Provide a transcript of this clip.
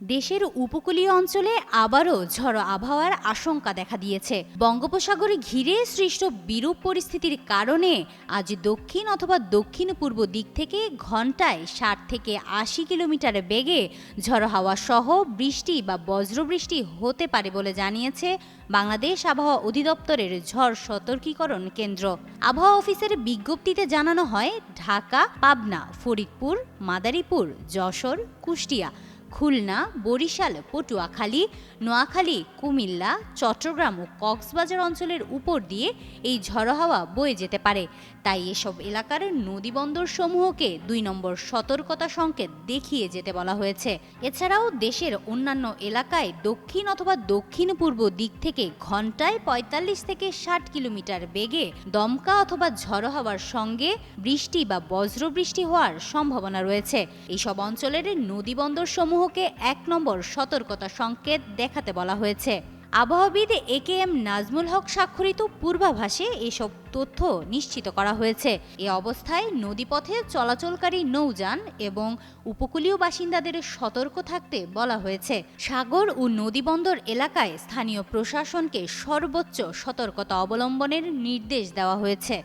দেশের উপকূলীয় অঞ্চলে আবারও ঝড়ো আবহাওয়ার আশঙ্কা দেখা দিয়েছে। বঙ্গোপসাগরে ঘিরে সৃষ্ট বিরূপ পরিস্থিতির কারণে আজ দক্ষিণ অথবা দক্ষিণ পূর্ব দিক থেকে ঘন্টায় ৬০ থেকে ৮০ কিলোমিটার বেগে ঝড়ো হাওয়া সহ বৃষ্টি বা বজ্রবৃষ্টি হতে পারে বলে জানিয়েছে বাংলাদেশ আবহাওয়া অধিদপ্তরের ঝড় সতর্কীকরণ কেন্দ্র। আবহাওয়া অফিসের বিজ্ঞপ্তিতে জানানো হয়, ঢাকা, পাবনা, ফরিদপুর, মাদারীপুর, যশোর, কুষ্টিয়া, খুলনা, বরিশাল, পটুয়াখালী, নোয়াখালী, কুমিল্লা, চট্টগ্রাম ও কক্সবাজার অঞ্চলের উপর দিয়ে এই ঝড়ো হাওয়া বয়ে যেতে পারে। তাই এসব এলাকার নদীবন্দর সমূহকে ২ নম্বর সতর্কতা সংকেত দেখিয়ে যেতে বলা হয়েছে। এছাড়াও দেশের অন্যান্য এলাকায় দক্ষিণ অথবা দক্ষিণ পূর্ব দিক থেকে ঘন্টায় ৪৫ থেকে ৬০ কিলোমিটার বেগে দমকা অথবা ঝড়ো হাওয়ার সঙ্গে বৃষ্টি বা বজ্রবৃষ্টি হওয়ার সম্ভাবনা রয়েছে। এইসব অঞ্চলের নদীবন্দর সমূহকে ১ নম্বর সতর্কতা সংকেত দেখাতে বলা হয়েছে। আবহাওয়াবিদ AKM নাজমুল হক স্বাক্ষরিত পূর্বাভাসে এসব তথ্য নিশ্চিত করা হয়েছে। এ অবস্থায় নদীপথে চলাচলকারী নৌযান এবং উপকূলীয় বাসিন্দাদের সতর্ক থাকতে বলা হয়েছে। সাগর ও নদীবন্দর এলাকায় স্থানীয় প্রশাসনকে সর্বোচ্চ সতর্কতা অবলম্বনের নির্দেশ দেওয়া হয়েছে।